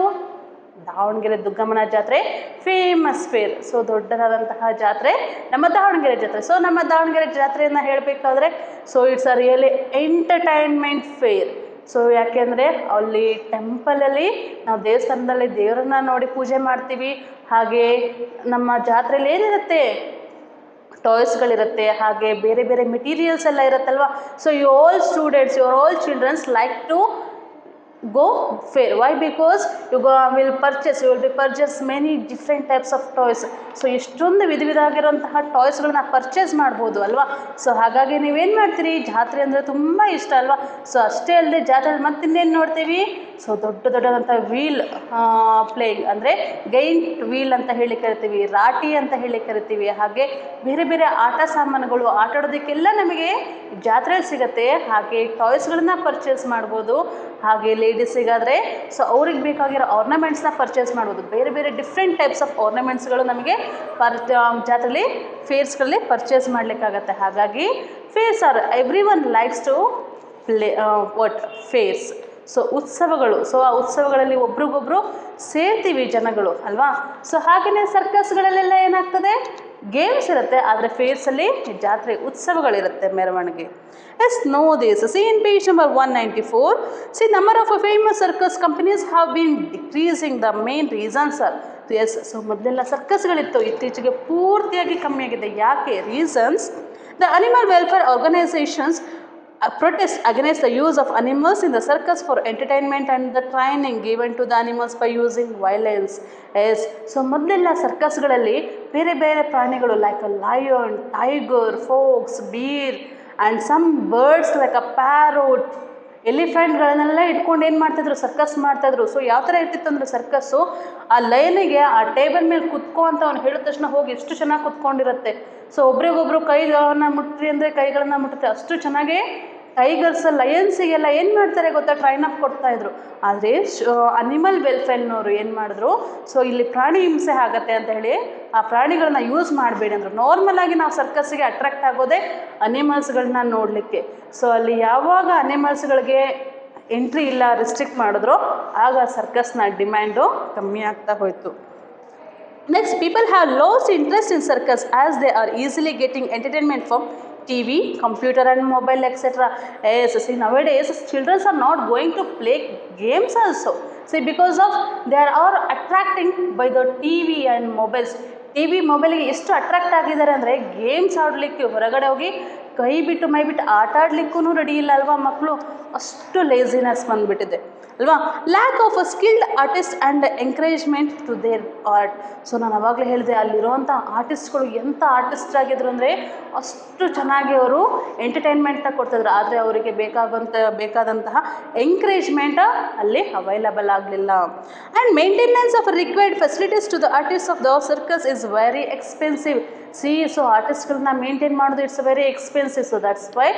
ದಾವಣಗೆರೆ ದುರ್ಗಮ್ಮನ ಜಾತ್ರೆ ಫೇಮಸ್ ಫೇರ್. ಸೊ ದೊಡ್ಡದಾದಂತಹ ಜಾತ್ರೆ ನಮ್ಮ ದಾವಣಗೆರೆ ಜಾತ್ರೆ. ಸೊ ನಮ್ಮ ದಾವಣಗೆರೆ ಜಾತ್ರೆಯನ್ನು ಹೇಳಬೇಕಾದ್ರೆ, so it's a really entertainment fair. So ಯಾಕೆಂದರೆ ಅಲ್ಲಿ ಟೆಂಪಲಲ್ಲಿ ನಾವು ದೇವಸ್ಥಾನದಲ್ಲಿ ದೇವರನ್ನ ನೋಡಿ ಪೂಜೆ ಮಾಡ್ತೀವಿ. ಹಾಗೆ ನಮ್ಮ ಜಾತ್ರೆಯಲ್ಲಿ ಏನಿರುತ್ತೆ, ಟಾಯ್ಸ್ಗಳಿರುತ್ತೆ, ಹಾಗೆ ಬೇರೆ ಬೇರೆ ಮೆಟೀರಿಯಲ್ಸ್ ಎಲ್ಲ ಇರುತ್ತಲ್ವ. So you all students, your all childrens like to go fair. Why? Because you will be purchase many different types of toys. So ಎಷ್ಟೊಂದು ವಿಧವಾಗಿರುವಂತಹ ಟಾಯ್ಸ್ಗಳನ್ನ ಪರ್ಚೇಸ್ ಮಾಡ್ಬೋದು ಅಲ್ವಾ? ಸೊ ಹಾಗಾಗಿ ನೀವೇನು ಮಾಡ್ತೀರಿ, ಜಾತ್ರೆ ಅಂದರೆ ತುಂಬ ಇಷ್ಟ ಅಲ್ವಾ? ಸೊ ಅಷ್ಟೇ ಅಲ್ಲದೆ ಜಾತ್ರೆಯಲ್ಲಿ ಮತ್ತಿನ್ನೇನು ನೋಡ್ತೀವಿ, ಸೊ ದೊಡ್ಡದಾದಂಥ ವೀಲ್ ಪ್ಲೇಯಿಂಗ್ ಅಂದರೆ ಗೈಂಟ್ ವೀಲ್ ಅಂತ ಹೇಳಿ ಕರಿತೀವಿ, ರಾಟಿ ಅಂತ ಹೇಳಿ ಕರಿತೀವಿ. ಹಾಗೆ ಬೇರೆ ಬೇರೆ ಆಟ ಸಾಮಾನುಗಳು ಆಟಾಡೋದಕ್ಕೆಲ್ಲ ನಮಗೆ ಜಾತ್ರೆಯಲ್ಲಿ ಸಿಗುತ್ತೆ. ಹಾಗೆ ಟಾಯ್ಸ್ಗಳನ್ನ ಪರ್ಚೇಸ್ ಮಾಡ್ಬೋದು. ಹಾಗೆ ಲೇಡೀಸಿಗಾದರೆ ಸೊ ಅವ್ರಿಗೆ ಬೇಕಾಗಿರೋ ಆರ್ನಮೆಂಟ್ಸ್ನ ಪರ್ಚೇಸ್ ಮಾಡ್ಬೋದು. ಬೇರೆ ಬೇರೆ ಡಿಫ್ರೆಂಟ್ ಟೈಪ್ಸ್ ಆಫ್ ಆರ್ನಮೆಂಟ್ಸ್ಗಳು ನಮಗೆ ಜಾತ್ರೆಯಲ್ಲಿ ಫೇರ್ಸ್ಗಳಲ್ಲಿ ಪರ್ಚೇಸ್ ಮಾಡಲಿಕ್ಕಾಗತ್ತೆ. ಹಾಗಾಗಿ fairs are everyone likes to play what fairs. So ಉತ್ಸವಗಳು. ಸೊ ಆ ಉತ್ಸವಗಳಲ್ಲಿ ಒಬ್ರಿಗೊಬ್ರು ಸೇರ್ತೀವಿ ಜನಗಳು ಅಲ್ವಾ? ಸೊ ಹಾಗೆಯೇ ಸರ್ಕಸ್ಗಳಲ್ಲೆಲ್ಲ ಏನಾಗ್ತದೆ, ಗೇಮ್ಸ್ ಇರುತ್ತೆ, ಆದರೆ ಫೇರ್ಸಲ್ಲಿ ಜಾತ್ರೆ ಉತ್ಸವಗಳಿರುತ್ತೆ, ಮೆರವಣಿಗೆ. Yes, know this. See in page number 194. See number of famous circus companies have been decreasing. The main reasons are yes. So ಮೊದಲೆಲ್ಲ ಸರ್ಕಸ್ಗಳಿತ್ತು, ಇತ್ತೀಚೆಗೆ ಪೂರ್ತಿಯಾಗಿ ಕಮ್ಮಿಯಾಗಿದೆ. ಯಾಕೆ? Reasons: the animal welfare organisations protest against the use of animals in the circus for entertainment and the training given to the animals by using violence. Yes, so ಮೊದಲೆಲ್ಲ ಸರ್ಕಸ್ಗಳಲ್ಲಿ ಬೇರೆ ಬೇರೆ ಪ್ರಾಣಿಗಳು like a lion, tiger, fox, bear and some birds like a parrot, ಎಲಿಫೆಂಟ್ಗಳನ್ನೆಲ್ಲ ಇಟ್ಕೊಂಡು ಏನು ಮಾಡ್ತಾಯಿದ್ರು, circus ಮಾಡ್ತಾಯಿದ್ರು. So ಯಾವ ಥರ ಇರ್ತಿತ್ತು ಅಂದರೆ ಸರ್ಕಸ್ಸು, ಆ ಲೈನಿಗೆ ಆ ಟೇಬಲ್ ಮೇಲೆ ಕುತ್ಕೊ ಅಂತ ಅವ್ನು ಹೇಳಿದ ತಕ್ಷಣ ಹೋಗಿ ಎಷ್ಟು ಚೆನ್ನಾಗಿ ಕುತ್ಕೊಂಡಿರುತ್ತೆ. ಸೊ ಒಬ್ರಿಗೊಬ್ರು ಕೈಗಳನ್ನ ಮುಟ್ರಿ ಅಂದರೆ ಕೈಗಳನ್ನ ಮುಟ್ಟುತ್ತೆ, ಅಷ್ಟು ಚೆನ್ನಾಗಿ ಟೈಗರ್ಸ್ ಲಯನ್ಸಿಗೆಲ್ಲ ಏನು ಮಾಡ್ತಾರೆ ಗೊತ್ತಾ, ಟ್ರೈನ್ ಅಪ್ ಕೊಡ್ತಾಯಿದ್ರು. ಆದರೆ ಅನಿಮಲ್ ವೆಲ್ಫೇರ್ನವರು ಏನು ಮಾಡಿದ್ರು, ಸೊ ಇಲ್ಲಿ ಪ್ರಾಣಿ ಹಿಂಸೆ ಆಗುತ್ತೆ ಅಂತ ಹೇಳಿ ಆ ಪ್ರಾಣಿಗಳನ್ನ ಯೂಸ್ ಮಾಡಬೇಡಿ ಅಂದರು. ನಾರ್ಮಲಾಗಿ ನಾವು ಸರ್ಕಸ್ಸಿಗೆ ಅಟ್ರಾಕ್ಟ್ ಆಗೋದೇ ಅನಿಮಲ್ಸ್ಗಳನ್ನ ನೋಡಲಿಕ್ಕೆ. ಸೊ ಅಲ್ಲಿ ಯಾವಾಗ ಅನಿಮಲ್ಸ್ಗಳಿಗೆ ಎಂಟ್ರಿ ಇಲ್ಲ ರಿಸ್ಟ್ರಿಕ್ಟ್ ಮಾಡಿದ್ರು, ಆಗ ಸರ್ಕಸ್ನ ಡಿಮ್ಯಾಂಡು ಕಮ್ಮಿ ಆಗ್ತಾ ಹೋಯಿತು. Next, people have lost interest in circus as they are easily getting entertainment from TV, computer and mobile, etc. Yes, see, nowadays children are not going to play games also. See, because of they are attracting by the TV and mobiles. TV, ಮೊಬೈಲಿಗೆ ಎಷ್ಟು attract ಆಗಿದ್ದಾರೆ ಅಂದರೆ games ಆಡಲಿಕ್ಕೆ ಹೊರಗಡೆ ಹೋಗಿ ಕೈ ಬಿಟ್ಟು ಮೈ ಬಿಟ್ಟು ಆಟ ಆಡಲಿಕ್ಕೂ ರೆಡಿ ಇಲ್ಲ ಅಲ್ವಾ ಮಕ್ಕಳು, ಅಷ್ಟು ಲೇಸಿನೆಸ್ ಬಂದುಬಿಟ್ಟಿದೆ ಅಲ್ವಾ. Lack of a skilled artist and encouragement to their art. So ನಾನು ಅವಾಗಲೇ ಹೇಳಿದೆ, ಅಲ್ಲಿರುವಂಥ ಆರ್ಟಿಸ್ಟ್ಗಳು ಎಂಥ ಆರ್ಟಿಸ್ಟ್ ಆಗಿದ್ರು ಅಂದರೆ ಅಷ್ಟು ಚೆನ್ನಾಗಿ ಅವರು ಎಂಟರ್ಟೈನ್ಮೆಂಟ್ನ ಕೊಡ್ತಿದ್ರು, ಆದರೆ ಅವರಿಗೆ ಬೇಕಾದಂತಹ ಎಂಕರೇಜ್ಮೆಂಟ್ ಅಲ್ಲಿ ಅವೈಲಬಲ್ ಆಗಲಿಲ್ಲ. And maintenance of required facilities to the artist of the circus is very expensive. So ಆರ್ಟಿಸ್ಟ್ಗಳನ್ನ ಮೇಂಟೈನ್ ಮಾಡೋದು it's very expensive. So that's why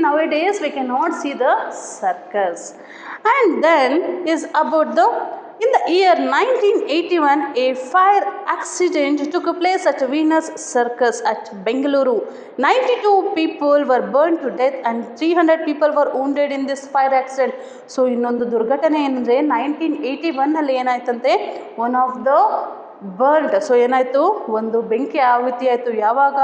now a days we can not see the circus. And then is about in the year 1981 a fire accident took place at Venus Circus at Bengaluru. 92 people were burned to death and 300 people were wounded in this fire accident. So ಇನ್ನೊಂದು ದುರ್ಘಟನೆ ಏನಂದರೆ 1981 ಏನಾಯ್ತಂತೆ, one of the burned. So ಏನಾಯಿತು, ಒಂದು ಬೆಂಕಿ ಆಹುತಿ ಆಯಿತು. ಯಾವಾಗ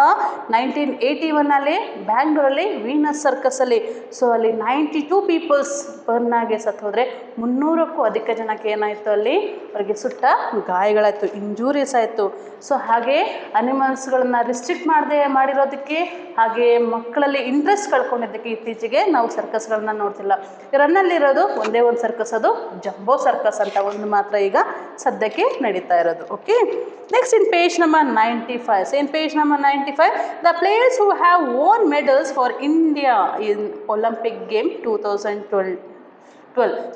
1981 ಬ್ಯಾಂಗ್ಳೂರಲ್ಲಿ ವೀನಸ್ ಸರ್ಕಸಲ್ಲಿ. ಸೊ ಅಲ್ಲಿ 92 ಪೀಪಲ್ಸ್ ಬರ್ನ್ ಆಗಿ ಸತ್ತು ಹೋದರೆ 300ಕ್ಕೂ ಅಧಿಕ ಜನಕ್ಕೆ ಏನಾಯಿತು, ಅಲ್ಲಿ ಅವರಿಗೆ ಸುಟ್ಟ ಗಾಯಗಳಾಯಿತು, ಇಂಜೂರೀಸ್ ಆಯಿತು. ಸೊ ಹಾಗೆ ಅನಿಮಲ್ಸ್ಗಳನ್ನು ರಿಸ್ಟ್ರಿಕ್ಟ್ ಮಾಡಿರೋದಕ್ಕೆ, ಹಾಗೆ ಮಕ್ಕಳಲ್ಲಿ ಇಂಟ್ರೆಸ್ಟ್ ಕಳ್ಕೊಂಡಿದ್ದಕ್ಕೆ ಇತ್ತೀಚೆಗೆ ನಾವು ಸರ್ಕಸ್ಗಳನ್ನ ನೋಡ್ತಿಲ್ಲ. ರನ್ನಲ್ಲಿರೋದು ಒಂದೇ ಒಂದು ಸರ್ಕಸ್, ಅದು ಜಂಬೋ ಸರ್ಕಸ್ ಅಂತ ಒಂದು ಮಾತ್ರ ಈಗ ಸದ್ಯಕ್ಕೆ ನಡೀತಾ ಇರೋದು. Okay, next in page number 95. So in page number 95, the players who have won medals for India in Olympic game 2012.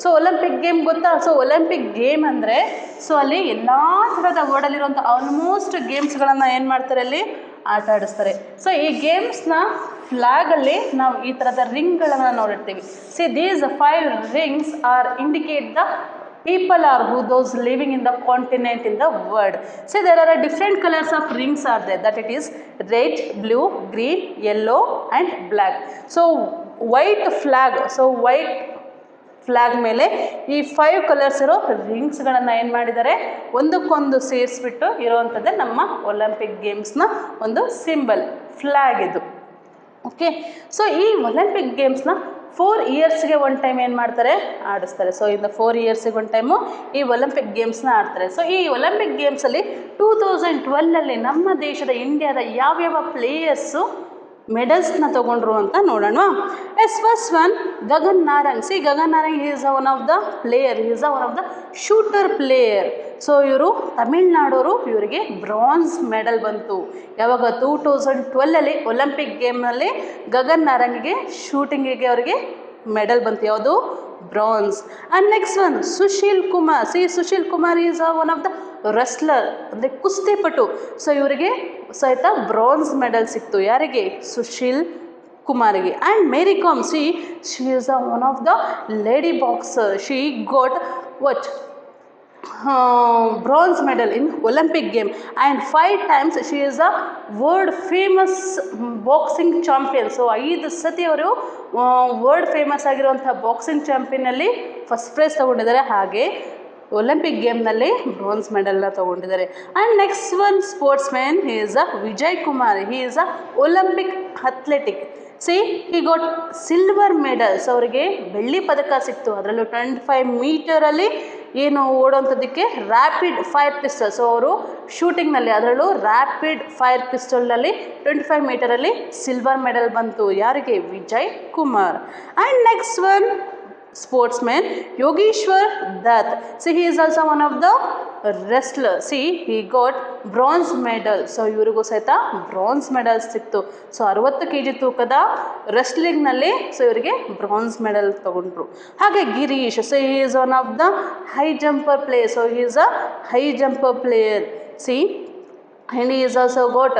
So Olympic game ಗೊತ್ತಾ? ಸೊ ಒಲಿಂಪಿಕ್ ಗೇಮ್ ಅಂದರೆ ಸೊ ಅಲ್ಲಿ ಎಲ್ಲ ಥರದ ವರ್ಲ್ಡಲ್ಲಿರುವಂಥ ಆಲ್ಮೋಸ್ಟ್ ಗೇಮ್ಸ್ಗಳನ್ನು ಏನು ಮಾಡ್ತಾರೆ, ಅಲ್ಲಿ ಆಟ ಆಡಿಸ್ತಾರೆ. ಸೊ ಈ ಗೇಮ್ಸ್ನ ಫ್ಲ್ಯಾಗಲ್ಲಿ ನಾವು ಈ ಥರದ ರಿಂಗ್ಗಳನ್ನು ನೋಡಿರ್ತೀವಿ. See these 5 rings are indicate the people are who those living in the continent in the world. So there are different colors of rings are there, that it is red, blue, green, yellow and black. So white flag ಮೇಲೆ ಈ 5 colours ಇರೋ ರಿಂಗ್ಸ್ಗಳನ್ನು ಏನು ಮಾಡಿದ್ದಾರೆ, ಒಂದಕ್ಕೊಂದು ಸೇರಿಸ್ಬಿಟ್ಟು ಇರೋವಂಥದ್ದೇ ನಮ್ಮ Olympic ಗೇಮ್ಸ್ನ ಒಂದು symbol, flag ಇದು. Okay, so ಈ ಒಲಿಂಪಿಕ್ ಗೇಮ್ಸ್ನ 4 ಇಯರ್ಸ್ಗೆ ಒಂದು ಟೈಮ್ ಏನು ಮಾಡ್ತಾರೆ, ಆಡಿಸ್ತಾರೆ. ಸೊ ಇಂದ 4 ಇಯರ್ಸಿಗೆ ಒಂದು ಟೈಮು ಈ ಒಲಿಂಪಿಕ್ ಗೇಮ್ಸ್ನ ಆಡ್ತಾರೆ. ಸೊ ಈ ಒಲಿಂಪಿಕ್ ಗೇಮ್ಸಲ್ಲಿ 2012 ನಮ್ಮ ದೇಶದ ಇಂಡಿಯಾದ ಯಾವ್ಯಾವ ಪ್ಲೇಯರ್ಸು ಮೆಡಲ್ಸ್ನ ತೊಗೊಂಡ್ರು ಅಂತ ನೋಡೋಣ. First one Gagan Narang. C Gagan Narang is one of the player, is one of the shooter player. So ಇವರು ತಮಿಳ್ನಾಡೋರು, ಇವರಿಗೆ ಬ್ರಾನ್ಸ್ ಮೆಡಲ್ ಬಂತು. ಯಾವಾಗ 2012 ಒಲಿಂಪಿಕ್ ಗೇಮ್ನಲ್ಲಿ ಗಗನ್ ನಾರಂಗಿಗೆ ಶೂಟಿಂಗಿಗೆ ಅವರಿಗೆ ಮೆಡಲ್ ಬಂತು, ಯಾವುದು, bronze. And next one Sushil Kumar. See Sushil Kumar is one of the wrestler, ಅಂದರೆ ಕುಸ್ತಿಪಟು. ಸೊ ಇವರಿಗೆ ಸಹಿತ ಬ್ರಾನ್ಸ್ ಮೆಡಲ್ ಸಿಕ್ತು, ಯಾರಿಗೆ, ಸುಶೀಲ್ ಕುಮಾರಿಗೆ. And Mary Kom, she is one of the lady boxer, she got what bronze medal in Olympic game and 5 times she is a world famous boxing champion. So 5 ಸತಿ ಅವರು world famous ಆಗಿರುವಂಥ boxing ಚಾಂಪಿಯನಲ್ಲಿ first prize ತೊಗೊಂಡಿದ್ದಾರೆ, ಹಾಗೆ Olympic ಗೇಮ್ನಲ್ಲಿ bronze ಮೆಡಲ್ನ ತೊಗೊಂಡಿದ್ದಾರೆ. And next one sportsman, he is a Vijay Kumar, he is a Olympic athletic. See he got silver medals, ಅವರಿಗೆ ಬೆಳ್ಳಿ ಪದಕ ಸಿಕ್ತು. ಅದರಲ್ಲೂ 25 ಮೀಟರಲ್ಲಿ ಏನು ಓಡೋಂಥದ್ದಕ್ಕೆ ರ್ಯಾಪಿಡ್ ಫೈರ್ ಪಿಸ್ಟಲ್. ಸೊ ಅವರು ಶೂಟಿಂಗ್ನಲ್ಲಿ, ಅದರಲ್ಲೂ ರ್ಯಾಪಿಡ್ ಫೈರ್ ಪಿಸ್ಟಲ್ನಲ್ಲಿ 25 ಮೀಟರಲ್ಲಿ ಸಿಲ್ವರ್ ಮೆಡಲ್ ಬಂತು, ಯಾರಿಗೆ, Vijay Kumar. And next one sportsman Yogeshwar Dutt. C he is also one of the wrestler. C he got bronze medal. So ಇವರಿಗೂ ಸಹಿತ ಬ್ರಾನ್ಸ್ ಮೆಡಲ್ ಸಿಕ್ತು. ಸೊ 60 kg ತೂಕದ ರೆಸ್ಲಿಂಗ್ನಲ್ಲಿ ಸೊ ಇವರಿಗೆ ಬ್ರಾನ್ಸ್ ಮೆಡಲ್ ತೊಗೊಂಡ್ರು. ಹಾಗೆ Girish, so he is one of the high jumper player. So he is a high jumper player. C and he has also got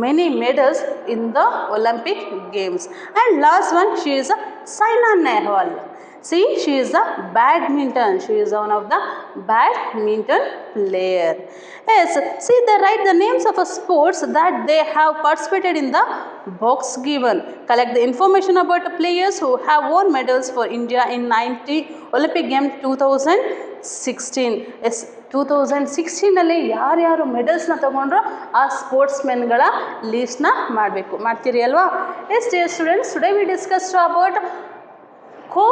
many medals in the Olympic games. And last one, she is a Saina Nehwal. See, she is a badminton. She is one of the badminton player. Yes, see, they write the names of a sports that they have participated in the box given. Collect the information about the players who have won medals for India in 90 Olympic Games 2016. Yes, 2016ನಲ್ಲಿ ಯಾರ್ಯಾರು ಮೆಡಲ್ಸ್ನ ತೊಗೊಂಡ್ರೋ ಆ ಸ್ಪೋರ್ಟ್ಸ್ಮೆನ್ಗಳ ಲೀಸ್ಟ್ನ ಮಾಡಬೇಕು. ಮಾಡ್ತೀರಿ ಅಲ್ವಾ? S dear students, today we discussed about kho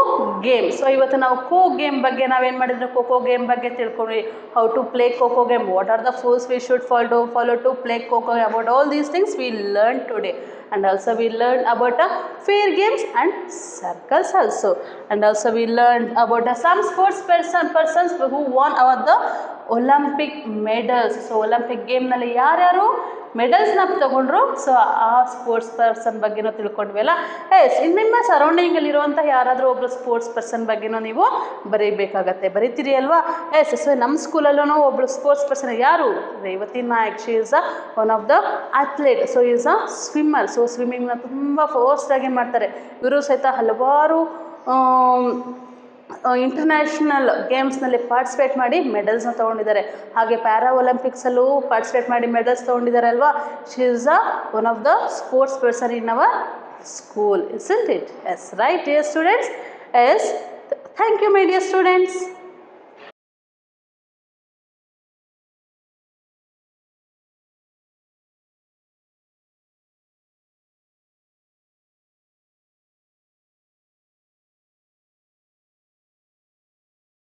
game. So ಇವತ್ತು ನಾವು kho game ಬಗ್ಗೆ ನಾವೇನು ಮಾಡಿದ್ರು, ಖೋ ಗೇಮ್ ಬಗ್ಗೆ ತಿಳ್ಕೊಂಡ್ವಿ. How to play kho game, what are the force we should follow to play kho, about all these things we learn today. And also we learned about fair games and circles also. And also we learned about some sports persons who won the Olympic medals. So Olympic game ನಲ್ಲಿ ಯಾರ್ಯಾರು ಮೆಡಲ್ಸ್ನ ತಗೊಂಡ್ರು, so ಆ sports person ಬಗ್ಗೆನೂ ತಿಳ್ಕೊಂಡ್ವಲ್ಲ. S, ನಿಮ್ಮ ಸರೌಂಡಿಂಗಲ್ಲಿರುವಂಥ ಯಾರಾದರೂ ಒಬ್ಬರು sports person ಬಗ್ಗೆನೂ ನೀವು ಬರೀಬೇಕಾಗತ್ತೆ. ಬರೀತೀರಿ ಅಲ್ವಾ? ಎಸ್, ಸೊ ನಮ್ಮ ಸ್ಕೂಲಲ್ಲೂ ಒಬ್ಬಳು ಸ್ಪೋರ್ಟ್ಸ್ ಪರ್ಸನ್ ಯಾರು, Revathi Nayak. She is one of the athlete. So is a swimmer. So ಸ್ವಿಮ್ಮಿಂಗ್ನ ತುಂಬ ಫಾಸ್ಟಾಗಿ ಮಾಡ್ತಾರೆ. ಇವರು ಸಹಿತ ಹಲವಾರು ಇಂಟರ್ನ್ಯಾಷನಲ್ ಗೇಮ್ಸ್ನಲ್ಲಿ ಪಾರ್ಟಿಸಿಪೇಟ್ ಮಾಡಿ ಮೆಡಲ್ಸ್ನ ತೊಗೊಂಡಿದ್ದಾರೆ. ಹಾಗೆ ಪ್ಯಾರಾ ಒಲಿಂಪಿಕ್ಸಲ್ಲೂ ಪಾರ್ಟಿಸಿಪೇಟ್ ಮಾಡಿ ಮೆಡಲ್ಸ್ ತೊಗೊಂಡಿದ್ದಾರೆ ಅಲ್ವಾ. She is one of the sports person in our school, isn't it? Yes, right, dear students? Yes, thank you, my dear students.